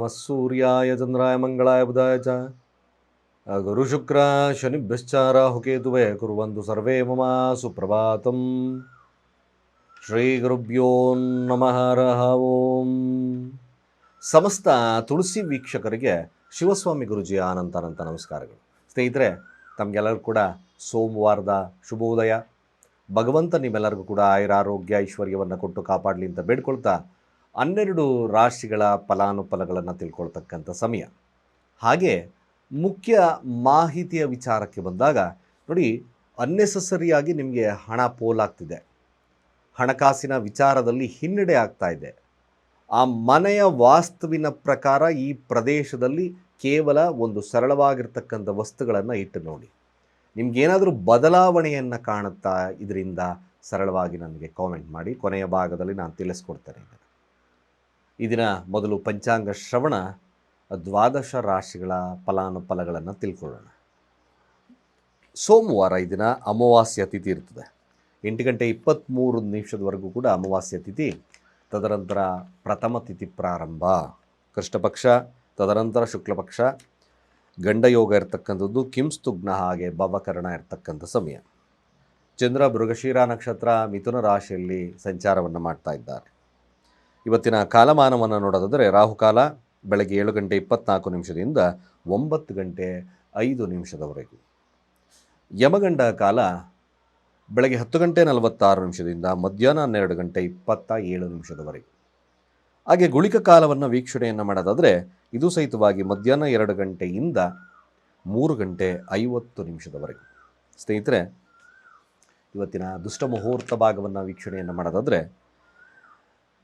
ನಮಃ ಸೂರ್ಯಾಯ ಚಂದ್ರಾಯ ಮಂಗಳಾಯ ಬುಧಾಯ ಚ ಗುರುಶುಕ್ರ ಶನಿಭ್ಯಶ್ಚ ರಾಹುಕೇತುವೇ ಕುರ್ವಂತು ಸರ್ವೇ ಮಮ ಸುಪ್ರಭಾತಂ. ಶ್ರೀ ಗುರುಭ್ಯೋ ನಮಃ ಹರಃ ಓಂ. ಸಮಸ್ತ ತುಳಸಿ ವೀಕ್ಷಕರಿಗೆ ಶಿವಸ್ವಾಮಿ ಗುರುಜಿಯ ಅನಂತ ನಮಸ್ಕಾರಗಳು. ಸ್ನೇಹಿತರೆ, ತಮಗೆಲ್ಲರೂ ಕೂಡ ಸೋಮವಾರದ ಶುಭೋದಯ. ಭಗವಂತ ನಿಮ್ಮೆಲ್ಲರಿಗೂ ಕೂಡ ಆಯುರಾರೋಗ್ಯ ಐಶ್ವರ್ಯವನ್ನು ಕೊಟ್ಟು ಕಾಪಾಡಲಿ ಅಂತ ಬೇಡ್ಕೊಳ್ತಾ 12 ರಾಶಿಗಳ ಫಲಾನುಫಲಗಳನ್ನು ತಿಳ್ಕೊಳ್ತಕ್ಕಂಥ ಸಮಯ. ಹಾಗೆ ಮುಖ್ಯ ಮಾಹಿತಿಯ ವಿಚಾರಕ್ಕೆ ಬಂದಾಗ ನೋಡಿ, ಅನ್ನೆಸಸರಿಯಾಗಿ ನಿಮಗೆ ಹಣ ಪೋಲಾಗ್ತಿದೆ, ಹಣಕಾಸಿನ ವಿಚಾರದಲ್ಲಿ ಹಿನ್ನಡೆ ಆಗ್ತಾ ಇದೆ. ಆ ಮನೆಯ ವಾಸ್ತುವಿನ ಪ್ರಕಾರ ಈ ಪ್ರದೇಶದಲ್ಲಿ ಕೇವಲ ಒಂದು ಸರಳವಾಗಿರ್ತಕ್ಕಂಥ ವಸ್ತುಗಳನ್ನು ಇಟ್ಟು ನೋಡಿ, ನಿಮಗೇನಾದರೂ ಬದಲಾವಣೆಯನ್ನು ಕಾಣುತ್ತಾ ಇದರಿಂದ ಸರಳವಾಗಿ ನನಗೆ ಕಾಮೆಂಟ್ ಮಾಡಿ. ಕೊನೆಯ ಭಾಗದಲ್ಲಿ ನಾನು ತಿಳಿಸ್ಕೊಡ್ತೇನೆ. ಈ ದಿನ ಮೊದಲು ಪಂಚಾಂಗ ಶ್ರವಣ, 12 ರಾಶಿಗಳ ಫಲಾನುಫಲಗಳನ್ನು ತಿಳ್ಕೊಳ್ಳೋಣ. ಸೋಮವಾರ ಈ ದಿನ ಅಮಾವಾಸ್ಯ ತಿಥಿ ಇರ್ತದೆ. 8:23 ಕೂಡ ಅಮಾವಾಸ್ಯ ತಿಥಿ. ತದನಂತರ ಪ್ರಥಮ ತಿಥಿ ಪ್ರಾರಂಭ, ಕೃಷ್ಣಪಕ್ಷ, ತದನಂತರ ಶುಕ್ಲಪಕ್ಷ, ಗಂಡಯೋಗ ಇರ್ತಕ್ಕಂಥದ್ದು, ಕಿಂಸ್ತುಗ್ನ ಹಾಗೆ ಭವಕರಣ ಇರ್ತಕ್ಕಂಥ ಸಮಯ. ಚಂದ್ರ ಮೃಗಶಿರ ನಕ್ಷತ್ರ ಮಿಥುನ ರಾಶಿಯಲ್ಲಿ ಸಂಚಾರವನ್ನು ಮಾಡ್ತಾ ಇದ್ದಾರೆ. ಇವತ್ತಿನ ಕಾಲಮಾನವನ್ನು ನೋಡೋದಾದರೆ ರಾಹುಕಾಲ ಬೆಳಗ್ಗೆ 7:24 9:05 ಯಮಗಂಡ ಕಾಲ ಬೆಳಗ್ಗೆ 10:46 ಮಧ್ಯಾಹ್ನ 12:27. ಹಾಗೆ ಗುಳಿಕ ಕಾಲವನ್ನು ವೀಕ್ಷಣೆಯನ್ನು ಮಾಡೋದಾದರೆ ಇದು ಸಹಿತವಾಗಿ ಮಧ್ಯಾಹ್ನ 2 ಗಂಟೆಯಿಂದ 3:50. ಸ್ನೇಹಿತರೆ, ಇವತ್ತಿನ ದುಷ್ಟ ಮುಹೂರ್ತ ಭಾಗವನ್ನು ವೀಕ್ಷಣೆಯನ್ನು ಮಾಡೋದಾದರೆ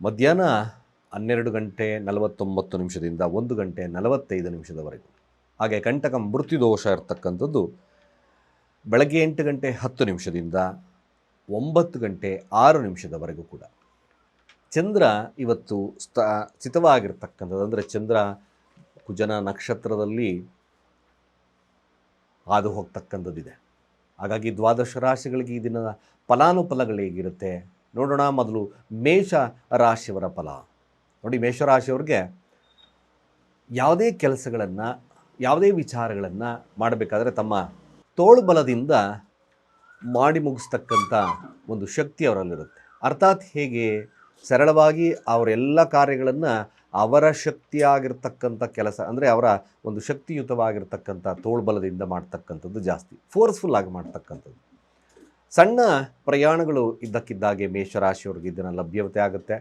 ಮಧ್ಯಾಹ್ನ 12:49 1:45. ಹಾಗೆ ಕಂಟಕ ಮೃತ್ಯುದೋಷ ಇರ್ತಕ್ಕಂಥದ್ದು ಬೆಳಗ್ಗೆ 8:10 9:06 ಕೂಡ. ಚಂದ್ರ ಇವತ್ತು ಸ್ಥಿತವಾಗಿರ್ತಕ್ಕಂಥದ್ದು, ಅಂದರೆ ಚಂದ್ರ ಕುಜನ ನಕ್ಷತ್ರದಲ್ಲಿ ಹಾದು ಹೋಗ್ತಕ್ಕಂಥದ್ದಿದೆ. ಹಾಗಾಗಿ 12 ರಾಶಿಗಳಿಗೆ ಈ ದಿನದ ಫಲಾನುಫಲಗಳು ಹೇಗಿರುತ್ತೆ ನೋಡೋಣ. ಮೊದಲು ಮೇಷ ರಾಶಿಯವರ ಫಲ ನೋಡಿ. ಮೇಷರಾಶಿಯವ್ರಿಗೆ ಯಾವುದೇ ಕೆಲಸಗಳನ್ನು, ಯಾವುದೇ ವಿಚಾರಗಳನ್ನು ಮಾಡಬೇಕಾದ್ರೆ ತಮ್ಮ ತೋಳ್ಬಲದಿಂದ ಮಾಡಿ ಮುಗಿಸ್ತಕ್ಕಂಥ ಒಂದು ಶಕ್ತಿ ಅವರಲ್ಲಿರುತ್ತೆ. ಅರ್ಥಾತ್ ಹೇಗೆ ಸರಳವಾಗಿ ಅವರೆಲ್ಲ ಕಾರ್ಯಗಳನ್ನು ಅವರ ಶಕ್ತಿಯಾಗಿರ್ತಕ್ಕಂಥ ಕೆಲಸ, ಅಂದರೆ ಅವರ ಒಂದು ಶಕ್ತಿಯುತವಾಗಿರ್ತಕ್ಕಂಥ ತೋಳ್ಬಲದಿಂದ ಮಾಡ್ತಕ್ಕಂಥದ್ದು ಜಾಸ್ತಿ, ಫೋರ್ಸ್ಫುಲ್ ಆಗಿ ಮಾಡ್ತಕ್ಕಂಥದ್ದು. ಸಣ್ಣ ಪ್ರಯಾಣಗಳು ಇದ್ದಕ್ಕಿದ್ದಾಗೆ ಮೇಷರಾಶಿಯವ್ರಿಗೆ ಇದನ್ನು ಲಭ್ಯತೆ ಆಗುತ್ತೆ.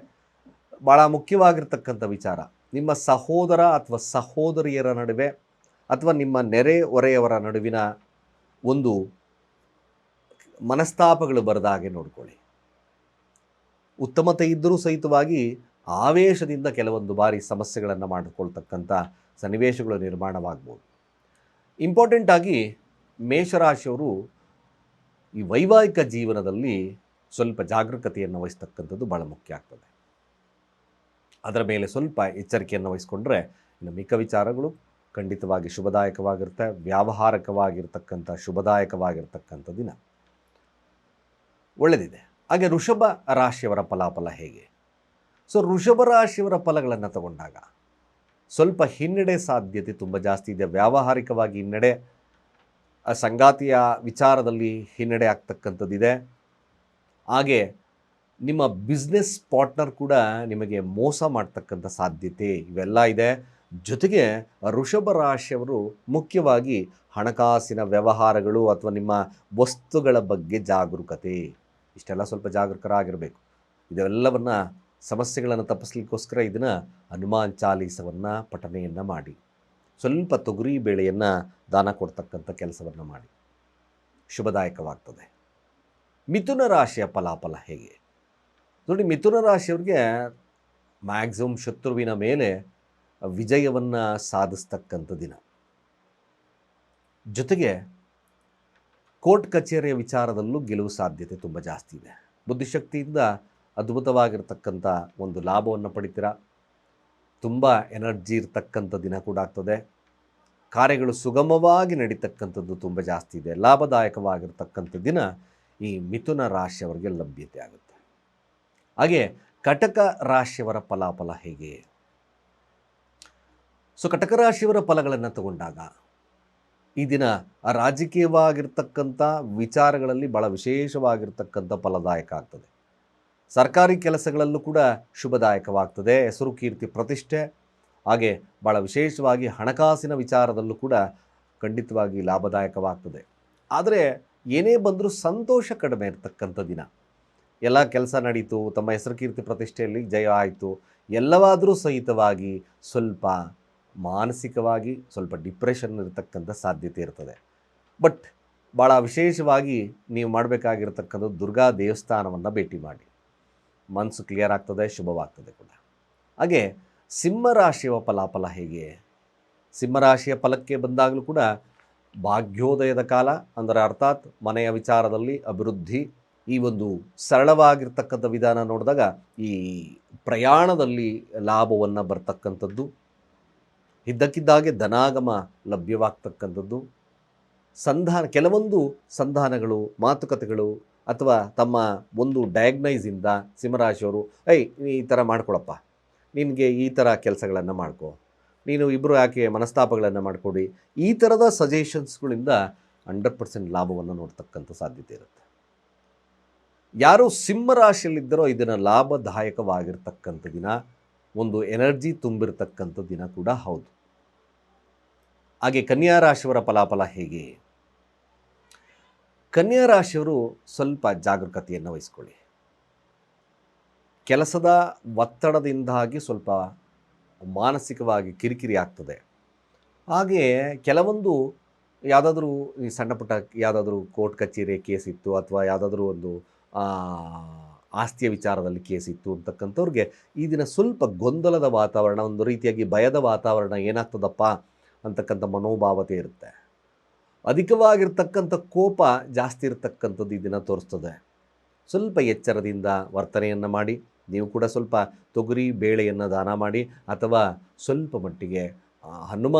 ಭಾಳ ಮುಖ್ಯವಾಗಿರ್ತಕ್ಕಂಥ ವಿಚಾರ, ನಿಮ್ಮ ಸಹೋದರ ಅಥವಾ ಸಹೋದರಿಯರ ನಡುವೆ ಅಥವಾ ನಿಮ್ಮ ನೆರೆ ಹೊರೆಯವರ ನಡುವಿನ ಒಂದು ಮನಸ್ತಾಪಗಳು ಬರದ ಹಾಗೆ ನೋಡಿಕೊಳ್ಳಿ. ಉತ್ತಮತೆ ಇದ್ದರೂ ಸಹಿತವಾಗಿ ಆವೇಶದಿಂದ ಕೆಲವೊಂದು ಬಾರಿ ಸಮಸ್ಯೆಗಳನ್ನು ಮಾಡಿಕೊಳ್ತಕ್ಕಂಥ ಸನ್ನಿವೇಶಗಳು ನಿರ್ಮಾಣವಾಗ್ಬೋದು. ಇಂಪಾರ್ಟೆಂಟಾಗಿ ಮೇಷರಾಶಿಯವರು ಈ ವೈವಾಹಿಕ ಜೀವನದಲ್ಲಿ ಸ್ವಲ್ಪ ಜಾಗರೂಕತೆಯನ್ನು ವಹಿಸ್ತಕ್ಕಂಥದ್ದು ಭಾಳ ಮುಖ್ಯ ಆಗ್ತದೆ. ಅದರ ಮೇಲೆ ಸ್ವಲ್ಪ ಎಚ್ಚರಿಕೆಯನ್ನು ವಹಿಸ್ಕೊಂಡ್ರೆ ಇನ್ನು ಮಿಕ್ಕ ವಿಚಾರಗಳು ಖಂಡಿತವಾಗಿ ಶುಭದಾಯಕವಾಗಿರುತ್ತೆ. ವ್ಯಾವಹಾರಿಕವಾಗಿರ್ತಕ್ಕಂಥ ಶುಭದಾಯಕವಾಗಿರ್ತಕ್ಕಂಥ ದಿನ ಒಳ್ಳೆಯದಿದೆ. ಹಾಗೆ ವೃಷಭ ರಾಶಿಯವರ ಫಲಾಫಲ ಹೇಗೆ? ವೃಷಭ ರಾಶಿಯವರ ಫಲಗಳನ್ನು ತಗೊಂಡಾಗ ಸ್ವಲ್ಪ ಹಿನ್ನಡೆ ಸಾಧ್ಯತೆ ತುಂಬ ಜಾಸ್ತಿ ಇದೆ. ವ್ಯಾವಹಾರಿಕವಾಗಿ ಹಿನ್ನಡೆ, ಸಂಗಾತಿಯ ವಿಚಾರದಲ್ಲಿ ಹಿನ್ನಡೆ ಆಗ್ತಕ್ಕಂಥದ್ದಿದೆ. ಹಾಗೆ ನಿಮ್ಮ ಬಿಸ್ನೆಸ್ ಪಾರ್ಟ್ನರ್ ಕೂಡ ನಿಮಗೆ ಮೋಸ ಮಾಡ್ತಕ್ಕಂಥ ಸಾಧ್ಯತೆ ಇವೆಲ್ಲ ಇದೆ. ಜೊತೆಗೆ ವೃಷಭ ರಾಶಿಯವರು ಮುಖ್ಯವಾಗಿ ಹಣಕಾಸಿನ ವ್ಯವಹಾರಗಳು ಅಥವಾ ನಿಮ್ಮ ವಸ್ತುಗಳ ಬಗ್ಗೆ ಜಾಗರೂಕತೆ, ಇಷ್ಟೆಲ್ಲ ಸ್ವಲ್ಪ ಜಾಗರೂಕರಾಗಿರಬೇಕು. ಇದೆಲ್ಲವನ್ನು ಸಮಸ್ಯೆಗಳನ್ನು ತಪ್ಪಿಸ್ಲಿಕ್ಕೋಸ್ಕರ ಇದನ್ನು ಹನುಮಾನ್ ಚಾಲೀಸವನ್ನು ಪಠನೆಯನ್ನು ಮಾಡಿ, ಸ್ವಲ್ಪ ತೊಗರಿ ಬೇಳೆಯನ್ನು ದಾನ ಕೊಡ್ತಕ್ಕಂಥ ಕೆಲಸವನ್ನು ಮಾಡಿ, ಶುಭದಾಯಕವಾಗ್ತದೆ. ಮಿಥುನ ರಾಶಿಯ ಫಲಾಫಲ ಹೇಗೆ ನೋಡಿ. ಮಿಥುನ ರಾಶಿಯವ್ರಿಗೆ ಮ್ಯಾಕ್ಸಿಮಮ್ ಶತ್ರುವಿನ ಮೇಲೆ ವಿಜಯವನ್ನು ಸಾಧಿಸ್ತಕ್ಕಂಥ ದಿನ. ಜೊತೆಗೆ ಕೋರ್ಟ್ ಕಚೇರಿಯ ವಿಚಾರದಲ್ಲೂ ಗೆಲುವು ಸಾಧ್ಯತೆ ತುಂಬ ಜಾಸ್ತಿ ಇದೆ. ಬುದ್ಧಿಶಕ್ತಿಯಿಂದ ಅದ್ಭುತವಾಗಿರ್ತಕ್ಕಂಥ ಒಂದು ಲಾಭವನ್ನು ಪಡಿತೀರ. ತುಂಬ ಎನರ್ಜಿ ಇರ್ತಕ್ಕಂಥ ದಿನ ಕೂಡ ಆಗ್ತದೆ. ಕಾರ್ಯಗಳು ಸುಗಮವಾಗಿ ನಡೀತಕ್ಕಂಥದ್ದು ತುಂಬ ಜಾಸ್ತಿ ಇದೆ. ಲಾಭದಾಯಕವಾಗಿರ್ತಕ್ಕಂಥ ದಿನ ಈ ಮಿಥುನ ರಾಶಿಯವರಿಗೆ ಲಭ್ಯತೆ ಆಗುತ್ತೆ. ಹಾಗೆ ಕಟಕ ರಾಶಿಯವರ ಫಲಾಫಲ ಹೇಗೆ? ಸೊ ಕಟಕ ರಾಶಿಯವರ ಫಲಗಳನ್ನು ತಗೊಂಡಾಗ ಈ ದಿನ ರಾಜಕೀಯವಾಗಿರ್ತಕ್ಕಂಥ ವಿಚಾರಗಳಲ್ಲಿ ಭಾಳ ವಿಶೇಷವಾಗಿರ್ತಕ್ಕಂಥ ಫಲದಾಯಕ ಆಗ್ತದೆ. ಸರ್ಕಾರಿ ಕೆಲಸಗಳಲ್ಲೂ ಕೂಡ ಶುಭದಾಯಕವಾಗ್ತದೆ. ಹೆಸರು ಕೀರ್ತಿ ಪ್ರತಿಷ್ಠೆ ಹಾಗೆ ಭಾಳ ವಿಶೇಷವಾಗಿ ಹಣಕಾಸಿನ ವಿಚಾರದಲ್ಲೂ ಕೂಡ ಖಂಡಿತವಾಗಿ ಲಾಭದಾಯಕವಾಗ್ತದೆ. ಆದರೆ ಏನೇ ಬಂದರೂ ಸಂತೋಷ ಕಡಿಮೆ ಇರತಕ್ಕಂಥ ದಿನ. ಎಲ್ಲ ಕೆಲಸ ನಡೀತು, ತಮ್ಮ ಹೆಸರು ಕೀರ್ತಿ ಪ್ರತಿಷ್ಠೆಯಲ್ಲಿ ಜಯ ಆಯಿತು, ಎಲ್ಲವಾದರೂ ಸಹಿತವಾಗಿ ಸ್ವಲ್ಪ ಮಾನಸಿಕವಾಗಿ ಸ್ವಲ್ಪ ಡಿಪ್ರೆಷನ್ ಇರತಕ್ಕಂಥ ಸಾಧ್ಯತೆ ಇರ್ತದೆ. ಬಟ್ ಭಾಳ ವಿಶೇಷವಾಗಿ ನೀವು ಮಾಡಬೇಕಾಗಿರ್ತಕ್ಕಂಥದ್ದು ದುರ್ಗಾ ದೇವಸ್ಥಾನವನ್ನು ಭೇಟಿ ಮಾಡಿ. ಮನಸ್ಸು ಕ್ಲಿಯರ್ ಆಗ್ತದೆ, ಶುಭವಾಗ್ತದೆ ಕೂಡ. ಹಾಗೆ ಸಿಂಹರಾಶಿಯ ಫಲಾಫಲ ಹೇಗೆ? ಸಿಂಹರಾಶಿಯ ಫಲಕ್ಕೆ ಬಂದಾಗಲೂ ಕೂಡ ಭಾಗ್ಯೋದಯದ ಕಾಲ, ಅಂದರೆ ಅರ್ಥಾತ್ ಮನೆಯ ವಿಚಾರದಲ್ಲಿ ಅಭಿವೃದ್ಧಿ. ಈ ಒಂದು ಸರಳವಾಗಿರ್ತಕ್ಕಂಥ ವಿಧಾನ ನೋಡಿದಾಗ ಈ ಪ್ರಯಾಣದಲ್ಲಿ ಲಾಭವನ್ನು ಬರ್ತಕ್ಕಂಥದ್ದು, ಇದ್ದಕ್ಕಿದ್ದಾಗೆ ಧನಾಗಮ ಲಭ್ಯವಾಗ್ತಕ್ಕಂಥದ್ದು, ಕೆಲವೊಂದು ಸಂಧಾನಗಳು, ಮಾತುಕತೆಗಳು ಅಥವಾ ತಮ್ಮ ಒಂದು ಡಯಾಗ್ನೈಸಿಂದ ಸಿಂಹರಾಶಿಯವರು ಈ ಥರ ಮಾಡ್ಕೊಳಪ್ಪ, ನಿನಗೆ ಈ ಥರ ಕೆಲಸಗಳನ್ನು ಮಾಡ್ಕೊ, ನೀನು ಇಬ್ಬರು ಯಾಕೆ ಮನಸ್ತಾಪಗಳನ್ನು ಮಾಡಿಕೊಡಿ, ಈ ಥರದ ಸಜೆಷನ್ಸ್ಗಳಿಂದ 100% ಲಾಭವನ್ನು ನೋಡ್ತಕ್ಕಂಥ ಸಾಧ್ಯತೆ ಇರುತ್ತೆ. ಯಾರು ಸಿಂಹರಾಶಿಯಲ್ಲಿದ್ದರೋ ಇದನ್ನು ಲಾಭದಾಯಕವಾಗಿರ್ತಕ್ಕಂಥ ದಿನ, ಒಂದು ಎನರ್ಜಿ ತುಂಬಿರ್ತಕ್ಕಂಥ ದಿನ ಕೂಡ ಹೌದು. ಹಾಗೆ ಕನ್ಯಾ ರಾಶಿಯವರ ಫಲಾಫಲ ಹೇಗೆ? ಕನ್ಯಾ ರಾಶಿಯವರು ಸ್ವಲ್ಪ ಜಾಗರೂಕತೆಯನ್ನು ವಹಿಸ್ಕೊಳ್ಳಿ. ಕೆಲಸದ ಒತ್ತಡದಿಂದಾಗಿ ಸ್ವಲ್ಪ ಮಾನಸಿಕವಾಗಿ ಕಿರಿಕಿರಿ ಆಗ್ತದೆ. ಹಾಗೆ ಕೆಲವೊಂದು ಯಾವುದಾದ್ರೂ ಈ ಸಣ್ಣ ಪುಟ್ಟ ಯಾವುದಾದ್ರೂ ಕೋರ್ಟ್ ಕಚೇರಿ ಕೇಸ್ ಇತ್ತು ಅಥವಾ ಯಾವುದಾದ್ರೂ ಒಂದು ಆಸ್ತಿಯ ವಿಚಾರದಲ್ಲಿ ಕೇಸ್ ಇತ್ತು ಅಂತಕ್ಕಂಥವ್ರಿಗೆ ಈ ದಿನ ಸ್ವಲ್ಪ ಗೊಂದಲದ ವಾತಾವರಣ, ಒಂದು ರೀತಿಯಾಗಿ ಭಯದ ವಾತಾವರಣ ಏನಾಗ್ತದಪ್ಪ ಅಂತಕ್ಕಂಥ ಮನೋಭಾವತೆ ಇರುತ್ತೆ. ಅಧಿಕವಾಗಿರ್ತಕ್ಕಂಥ ಕೋಪ ಜಾಸ್ತಿ ಇರತಕ್ಕಂಥದ್ದು ಈ ದಿನ ತೋರಿಸ್ತದೆ. ಸ್ವಲ್ಪ ಎಚ್ಚರದಿಂದ ವರ್ತನೆಯನ್ನು ಮಾಡಿ. ನೀವು ಕೂಡ ಸ್ವಲ್ಪ ತೊಗರಿ ಬೇಳೆಯನ್ನು ದಾನ ಮಾಡಿ ಅಥವಾ ಸ್ವಲ್ಪ ಮಟ್ಟಿಗೆ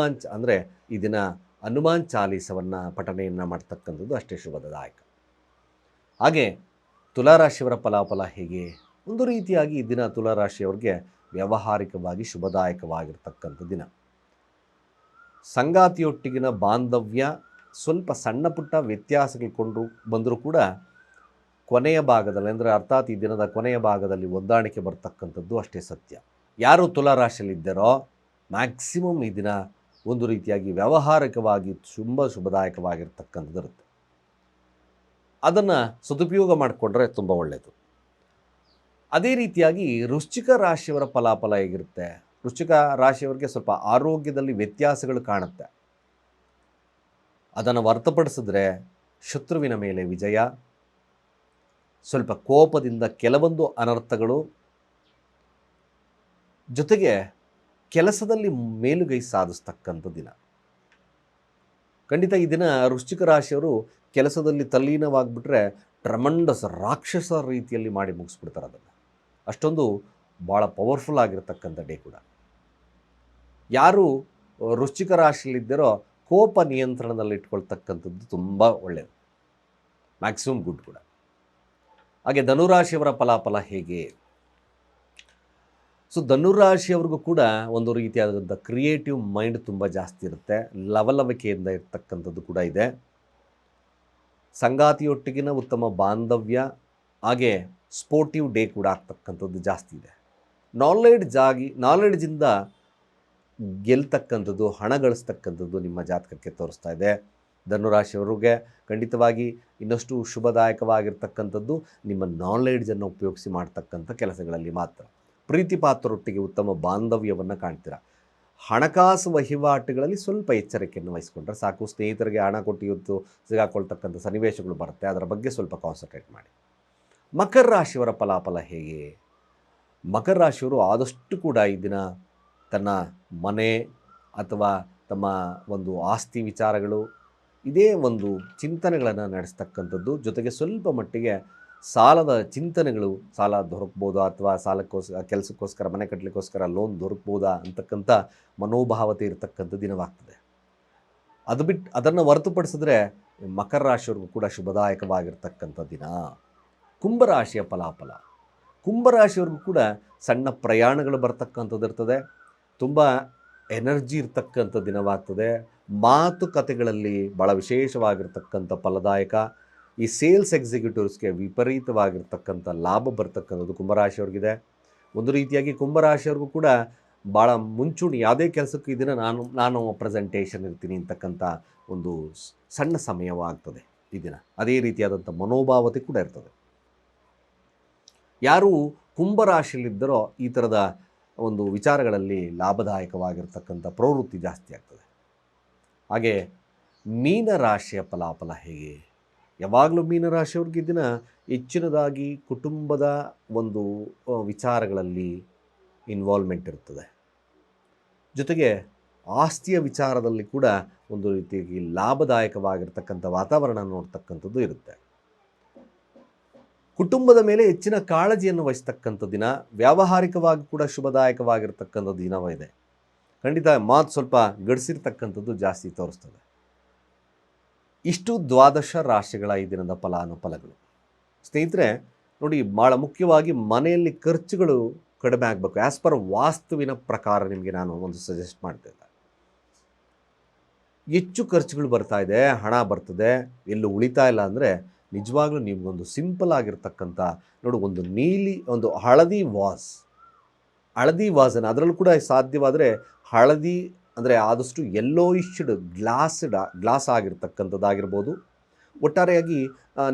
ಈ ದಿನ ಹನುಮಾನ್ ಚಾಲೀಸವನ್ನು ಪಠಣೆಯನ್ನು ಮಾಡ್ತಕ್ಕಂಥದ್ದು ಅಷ್ಟೇ ಶುಭದಾಯಕ. ಹಾಗೆ ತುಲಾರಾಶಿಯವರ ಫಲಾಫಲ ಹೇಗೆ? ಒಂದು ರೀತಿಯಾಗಿ ಈ ದಿನ ತುಲಾರಾಶಿಯವರಿಗೆ ವ್ಯಾವಹಾರಿಕವಾಗಿ ಶುಭದಾಯಕವಾಗಿರ್ತಕ್ಕಂಥ ದಿನ. ಸಂಗಾತಿಯೊಟ್ಟಿಗಿನ ಬಾಂಧವ್ಯ ಸ್ವಲ್ಪ ಸಣ್ಣ ಪುಟ್ಟ ವ್ಯತ್ಯಾಸಗಳು ಬಂದರೂ ಕೂಡ ಕೊನೆಯ ಭಾಗದಲ್ಲಿ, ಅಂದರೆ ಅರ್ಥಾತ್ ಈ ದಿನದ ಕೊನೆಯ ಭಾಗದಲ್ಲಿ ಹೊಂದಾಣಿಕೆ ಬರ್ತಕ್ಕಂಥದ್ದು ಅಷ್ಟೇ ಸತ್ಯ. ಯಾರು ತುಲಾರಾಶಿಯಲ್ಲಿದ್ದಾರೋ ಮ್ಯಾಕ್ಸಿಮಮ್ ಈ ದಿನ ಒಂದು ರೀತಿಯಾಗಿ ವ್ಯಾವಹಾರಿಕವಾಗಿ ಶುಭದಾಯಕವಾಗಿರ್ತಕ್ಕಂಥದ್ದು ಇರುತ್ತೆ. ಅದನ್ನು ಸದುಪಯೋಗ ಮಾಡಿಕೊಂಡ್ರೆ ತುಂಬ ಒಳ್ಳೆಯದು. ಅದೇ ರೀತಿಯಾಗಿ ವೃಶ್ಚಿಕ ರಾಶಿಯವರ ಫಲಾಫಲ ಹೇಗಿರುತ್ತೆ? ವೃಶ್ಚಿಕ ರಾಶಿಯವರಿಗೆ ಸ್ವಲ್ಪ ಆರೋಗ್ಯದಲ್ಲಿ ವ್ಯತ್ಯಾಸಗಳು ಕಾಣುತ್ತೆ. ಅದನ್ನು ಹೊರತುಪಡಿಸಿದ್ರೆ ಶತ್ರುವಿನ ಮೇಲೆ ವಿಜಯ, ಸ್ವಲ್ಪ ಕೋಪದಿಂದ ಕೆಲವೊಂದು ಅನರ್ಥಗಳು, ಜೊತೆಗೆ ಕೆಲಸದಲ್ಲಿ ಮೇಲುಗೈ ಸಾಧಿಸ್ತಕ್ಕಂಥ ದಿನ. ಖಂಡಿತ ಈ ದಿನ ವೃಶ್ಚಿಕ ರಾಶಿಯವರು ಕೆಲಸದಲ್ಲಿ ತಲ್ಲೀನವಾಗಿಬಿಟ್ರೆ ಟ್ರಮಂಡಸ್ ರಾಕ್ಷಸ ರೀತಿಯಲ್ಲಿ ಮಾಡಿ ಮುಗಿಸ್ಬಿಡ್ತಾರೆ ಅದನ್ನು. ಅಷ್ಟೊಂದು ಭಾಳ ಪವರ್ಫುಲ್ ಆಗಿರ್ತಕ್ಕಂಥ ಡೇ ಕೂಡ. ಯಾರು ವೃಶ್ಚಿಕ ರಾಶಿಯಲ್ಲಿದ್ದಾರೋ ಕೋಪ ನಿಯಂತ್ರಣದಲ್ಲಿ ಇಟ್ಕೊಳ್ತಕ್ಕಂಥದ್ದು ತುಂಬ ಒಳ್ಳೆಯದು, ಮ್ಯಾಕ್ಸಿಮಮ್ ಗುಡ್ ಕೂಡ. ಹಾಗೆ ಧನುರಾಶಿಯವರ ಫಲಾಫಲ ಹೇಗೆ? ಸೊ ಧನುರಾಶಿಯವ್ರಿಗೂ ಕೂಡ ಒಂದು ರೀತಿಯಾದಂಥ ಕ್ರಿಯೇಟಿವ್ ಮೈಂಡ್ ತುಂಬ ಜಾಸ್ತಿ ಇರುತ್ತೆ, ಲವಲವಿಕೆಯಿಂದ ಇರ್ತಕ್ಕಂಥದ್ದು ಕೂಡ ಇದೆ. ಸಂಗಾತಿಯೊಟ್ಟಿಗಿನ ಉತ್ತಮ ಬಾಂಧವ್ಯ, ಹಾಗೆ ಸ್ಪೋರ್ಟಿವ್ ಡೇ ಕೂಡ ಆಗ್ತಕ್ಕಂಥದ್ದು ಜಾಸ್ತಿ ಇದೆ. ನಾಲೆಡ್ಜಿಂದ ಗೆಲ್ತಕ್ಕಂಥದ್ದು, ಹಣ ಗಳಿಸ್ತಕ್ಕಂಥದ್ದು ನಿಮ್ಮ ಜಾತಕಕ್ಕೆ ತೋರಿಸ್ತಾ ಇದೆ. ಧನುರಾಶಿಯವರಿಗೆ ಖಂಡಿತವಾಗಿ ಇನ್ನಷ್ಟು ಶುಭದಾಯಕವಾಗಿರ್ತಕ್ಕಂಥದ್ದು ನಿಮ್ಮ ನಾಲೆಡ್ಜನ್ನು ಉಪಯೋಗಿಸಿ ಮಾಡ್ತಕ್ಕಂಥ ಕೆಲಸಗಳಲ್ಲಿ ಮಾತ್ರ. ಪ್ರೀತಿ ಪಾತ್ರರೊಟ್ಟಿಗೆ ಉತ್ತಮ ಬಾಂಧವ್ಯವನ್ನು ಕಾಣ್ತೀರ. ಹಣಕಾಸು ವಹಿವಾಟುಗಳಲ್ಲಿ ಸ್ವಲ್ಪ ಎಚ್ಚರಿಕೆಯನ್ನು ವಹಿಸ್ಕೊಂಡ್ರೆ ಸಾಕು. ಸ್ನೇಹಿತರಿಗೆ ಹಣ ಕೊಟ್ಟು ಇವತ್ತು ಸಿಗಾಕೊಳ್ತಕ್ಕಂಥ ಸನ್ನಿವೇಶಗಳು ಬರುತ್ತೆ, ಅದರ ಬಗ್ಗೆ ಸ್ವಲ್ಪ ಕಾನ್ಸಂಟ್ರೇಟ್ ಮಾಡಿ. ಮಕರ ರಾಶಿಯವರ ಫಲಾಫಲ ಹೇಗೆ? ಮಕರ ರಾಶಿಯವರು ಆದಷ್ಟು ಕೂಡ ಈ ದಿನ ತನ್ನ ಮನೆ ಅಥವಾ ತಮ್ಮ ಒಂದು ಆಸ್ತಿ ವಿಚಾರಗಳು, ಇದೇ ಒಂದು ಚಿಂತನೆಗಳನ್ನು ನಡೆಸ್ತಕ್ಕಂಥದ್ದು. ಜೊತೆಗೆ ಸ್ವಲ್ಪ ಮಟ್ಟಿಗೆ ಸಾಲದ ಚಿಂತನೆಗಳು, ಸಾಲ ದೊರಕ್ಬೋದಾ ಅಥವಾ ಕೆಲಸಕ್ಕೋಸ್ಕರ ಮನೆ ಕಟ್ಟಲಿಕ್ಕೋಸ್ಕರ ಲೋನ್ ದೊರಕ್ಬೋದಾ ಅಂತಕ್ಕಂಥ ಮನೋಭಾವತೆ ಇರತಕ್ಕಂಥ ದಿನವಾಗ್ತದೆ. ಅದನ್ನು ಹೊರತುಪಡಿಸಿದ್ರೆ ಮಕರ ರಾಶಿಯವ್ರಿಗೂ ಕೂಡ ಶುಭದಾಯಕವಾಗಿರ್ತಕ್ಕಂಥ ದಿನ. ಕುಂಭರಾಶಿಯ ಫಲಾಫಲ. ಕುಂಭರಾಶಿಯವ್ರಿಗೂ ಕೂಡ ಸಣ್ಣ ಪ್ರಯಾಣಗಳು ಬರ್ತಕ್ಕಂಥದ್ದು ಇರ್ತದೆ. ತುಂಬ ಎನರ್ಜಿ ಇರ್ತಕ್ಕಂಥ ದಿನವಾಗ್ತದೆ. ಮಾತುಕತೆಗಳಲ್ಲಿ ಭಾಳ ವಿಶೇಷವಾಗಿರ್ತಕ್ಕಂಥ ಫಲದಾಯಕ. ಈ ಸೇಲ್ಸ್ ಎಕ್ಸಿಕ್ಯೂಟಿವ್ಸ್ಗೆ ವಿಪರೀತವಾಗಿರ್ತಕ್ಕಂಥ ಲಾಭ ಬರ್ತಕ್ಕಂಥದ್ದು ಕುಂಭರಾಶಿಯವ್ರಿಗಿದೆ. ಒಂದು ರೀತಿಯಾಗಿ ಕುಂಭರಾಶಿಯವ್ರಿಗೂ ಕೂಡ ಭಾಳ ಮುಂಚೂಣಿ ಯಾವುದೇ ಕೆಲಸಕ್ಕೂ ಈ ದಿನ ನಾನು ಪ್ರೆಸೆಂಟೇಷನ್ ಇರ್ತೀನಿ ಅಂತಕ್ಕಂಥ ಒಂದು ಸಣ್ಣ ಸಮಯವಾಗ್ತದೆ ಈ ದಿನ. ಅದೇ ರೀತಿಯಾದಂಥ ಮನೋಭಾವತೆ ಕೂಡ ಇರ್ತದೆ. ಯಾರು ಕುಂಭರಾಶಿಯಲ್ಲಿದ್ದರೋ ಈ ಥರದ ಒಂದು ವಿಚಾರಗಳಲ್ಲಿ ಲಾಭದಾಯಕವಾಗಿರ್ತಕ್ಕಂಥ ಪ್ರವೃತ್ತಿ ಜಾಸ್ತಿ ಆಗ್ತದೆ. ಹಾಗೆ ಮೀನರಾಶಿಯ ಫಲಾಫಲ ಹೇಗೆ? ಯಾವಾಗಲೂ ಮೀನರಾಶಿಯವ್ರಿಗೆ ದಿನ ಹೆಚ್ಚಿನದಾಗಿ ಕುಟುಂಬದ ಒಂದು ವಿಚಾರಗಳಲ್ಲಿ ಇನ್ವಾಲ್ವ್ಮೆಂಟ್ ಇರ್ತದೆ. ಜೊತೆಗೆ ಆಸ್ತಿಯ ವಿಚಾರದಲ್ಲಿ ಕೂಡ ಒಂದು ರೀತಿಯಾಗಿ ಲಾಭದಾಯಕವಾಗಿರ್ತಕ್ಕಂಥ ವಾತಾವರಣ ನೋಡ್ತಕ್ಕಂಥದ್ದು ಇರುತ್ತೆ. ಕುಟುಂಬದ ಮೇಲೆ ಹೆಚ್ಚಿನ ಕಾಳಜಿಯನ್ನು ವಹಿಸ್ತಕ್ಕಂಥ ದಿನ. ವ್ಯಾವಹಾರಿಕವಾಗಿ ಕೂಡ ಶುಭದಾಯಕವಾಗಿರ್ತಕ್ಕಂಥ ದಿನವಿದೆ. ಖಂಡಿತ ಮಾತು ಸ್ವಲ್ಪ ಗಡಿಸಿರ್ತಕ್ಕಂಥದ್ದು ಜಾಸ್ತಿ ತೋರಿಸ್ತದೆ. ಇಷ್ಟು ದ್ವಾದಶ ರಾಶಿಗಳ ಈ ದಿನದ ಫಲಾನುಫಲಗಳು. ಸ್ನೇಹಿತರೆ ನೋಡಿ, ಭಾಳ ಮುಖ್ಯವಾಗಿ ಮನೆಯಲ್ಲಿ ಖರ್ಚುಗಳು ಕಡಿಮೆ ಆಗಬೇಕು. ಆ್ಯಸ್ ಪರ್ ವಾಸ್ತುವಿನ ಪ್ರಕಾರ ನಿಮಗೆ ನಾನು ಒಂದು ಸಜೆಸ್ಟ್ ಮಾಡ್ತೇನೆ. ಹೆಚ್ಚು ಖರ್ಚುಗಳು ಬರ್ತಾ ಇದೆ, ಹಣ ಬರ್ತದೆ, ಎಲ್ಲೂ ಉಳಿತಾ ಇಲ್ಲ ಅಂದರೆ ನಿಜವಾಗ್ಲೂ ನಿಮಗೊಂದು ಸಿಂಪಲ್ ಆಗಿರ್ತಕ್ಕಂಥ ನೋಡಿ, ಒಂದು ಹಳದಿ ವಾಸನ್ನು ಅದರಲ್ಲೂ ಕೂಡ ಸಾಧ್ಯವಾದರೆ ಹಳದಿ ಅಂದರೆ ಆದಷ್ಟು ಯೆಲ್ಲೋಯಿಶ್ಡ್ ಗ್ಲಾಸ್ ಆಗಿರ್ತಕ್ಕಂಥದ್ದಾಗಿರ್ಬೋದು. ಒಟ್ಟಾರೆಯಾಗಿ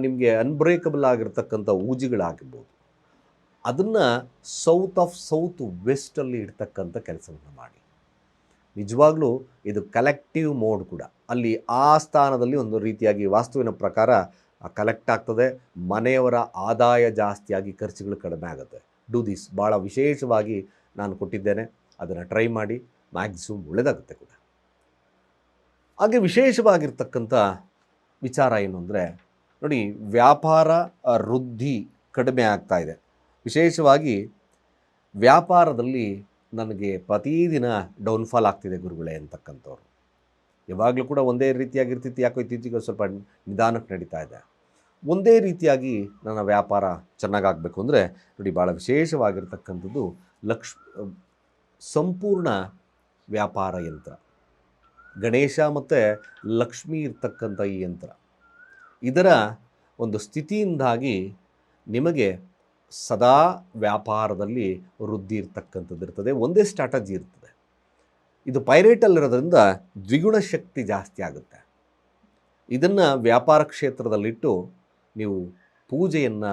ನಿಮಗೆ ಅನ್ಬ್ರೇಕಬಲ್ ಆಗಿರ್ತಕ್ಕಂಥ ಊಜಿಗಳಾಗಿರ್ಬೋದು. ಅದನ್ನು ಸೌತ್ ವೆಸ್ಟಲ್ಲಿ ಇಡ್ತಕ್ಕಂಥ ಕೆಲಸವನ್ನು ಮಾಡಿ. ನಿಜವಾಗ್ಲೂ ಇದು ಕಲೆಕ್ಟಿವ್ ಮೋಡ್ ಕೂಡ ಅಲ್ಲಿ ಆ ಸ್ಥಾನದಲ್ಲಿ ಒಂದು ರೀತಿಯಾಗಿ ವಾಸ್ತುವಿನ ಪ್ರಕಾರ ಕಲೆಕ್ಟ್ ಆಗ್ತದೆ. ಮನೆಯವರ ಆದಾಯ ಜಾಸ್ತಿಯಾಗಿ ಖರ್ಚುಗಳು ಕಡಿಮೆ ಆಗುತ್ತೆ. Do this. ಭಾಳ ವಿಶೇಷವಾಗಿ ನಾನು ಕೊಟ್ಟಿದ್ದೇನೆ, ಅದನ್ನು ಟ್ರೈ ಮಾಡಿ, ಮ್ಯಾಕ್ಸಿಮಮ್ ಒಳ್ಳೆಯದಾಗುತ್ತೆ ಕೂಡ. ಹಾಗೆ ವಿಶೇಷವಾಗಿರ್ತಕ್ಕಂಥ ವಿಚಾರ ಏನು ಅಂದರೆ ನೋಡಿ, ವ್ಯಾಪಾರ ವೃದ್ಧಿ ಕಡಿಮೆ ಆಗ್ತಾ ಇದೆ. ವಿಶೇಷವಾಗಿ ವ್ಯಾಪಾರದಲ್ಲಿ ನನಗೆ ಪ್ರತಿದಿನ ಡೌನ್ಫಾಲ್ ಆಗ್ತಿದೆ ಗುರುಗಳೇ ಅಂತಕ್ಕಂಥವ್ರು. ಯಾವಾಗಲೂ ಕೂಡ ಒಂದೇ ರೀತಿಯಾಗಿರ್ತಿತ್ತು, ಯಾಕೋ ಇತ್ತೀಚೆಗೆ ಸ್ವಲ್ಪ ನಿಧಾನಕ್ಕೆ ನಡೀತಾ ಇದೆ. ಒಂದೇ ರೀತಿಯಾಗಿ ನನ್ನ ವ್ಯಾಪಾರ ಚೆನ್ನಾಗಾಗಬೇಕು ಅಂದರೆ ನೋಡಿ, ಭಾಳ ವಿಶೇಷವಾಗಿರ್ತಕ್ಕಂಥದ್ದು ಸಂಪೂರ್ಣ ವ್ಯಾಪಾರ ಯಂತ್ರ. ಗಣೇಶ ಮತ್ತು ಲಕ್ಷ್ಮಿ ಇರ್ತಕ್ಕಂಥ ಈ ಯಂತ್ರ, ಇದರ ಒಂದು ಸ್ಥಿತಿಯಿಂದಾಗಿ ನಿಮಗೆ ಸದಾ ವ್ಯಾಪಾರದಲ್ಲಿ ವೃದ್ಧಿ ಇರ್ತಕ್ಕಂಥದ್ದು ಇರ್ತದೆ. ಒಂದೇ ಸ್ಟ್ರಾಟಜಿ ಇರ್ತದೆ. ಇದು ಪೈರೇಟಲ್ಲಿರೋದ್ರಿಂದ ದ್ವಿಗುಣ ಶಕ್ತಿ ಜಾಸ್ತಿ ಆಗುತ್ತೆ. ಇದನ್ನು ವ್ಯಾಪಾರ ಕ್ಷೇತ್ರದಲ್ಲಿಟ್ಟು ನೀವು ಪೂಜೆಯನ್ನು,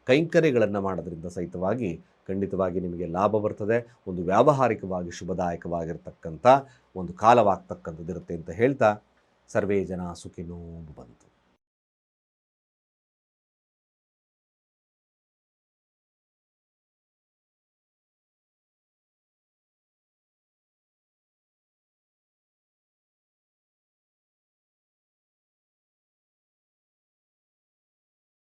ಕೈಂಕರ್ಯಗಳನ್ನು ಮಾಡೋದ್ರಿಂದ ಸಹಿತವಾಗಿ ಖಂಡಿತವಾಗಿ ನಿಮಗೆ ಲಾಭ ಬರ್ತದೆ. ಒಂದು ವ್ಯಾವಹಾರಿಕವಾಗಿ ಶುಭದಾಯಕವಾಗಿರ್ತಕ್ಕಂಥ ಒಂದು ಕಾಲವಾಗ್ತಕ್ಕಂಥದ್ದು ಇರುತ್ತೆ ಅಂತ ಹೇಳ್ತಾ, ಸರ್ವೇ ಜನ ಸುಖಿನೋ ಭವಂತು.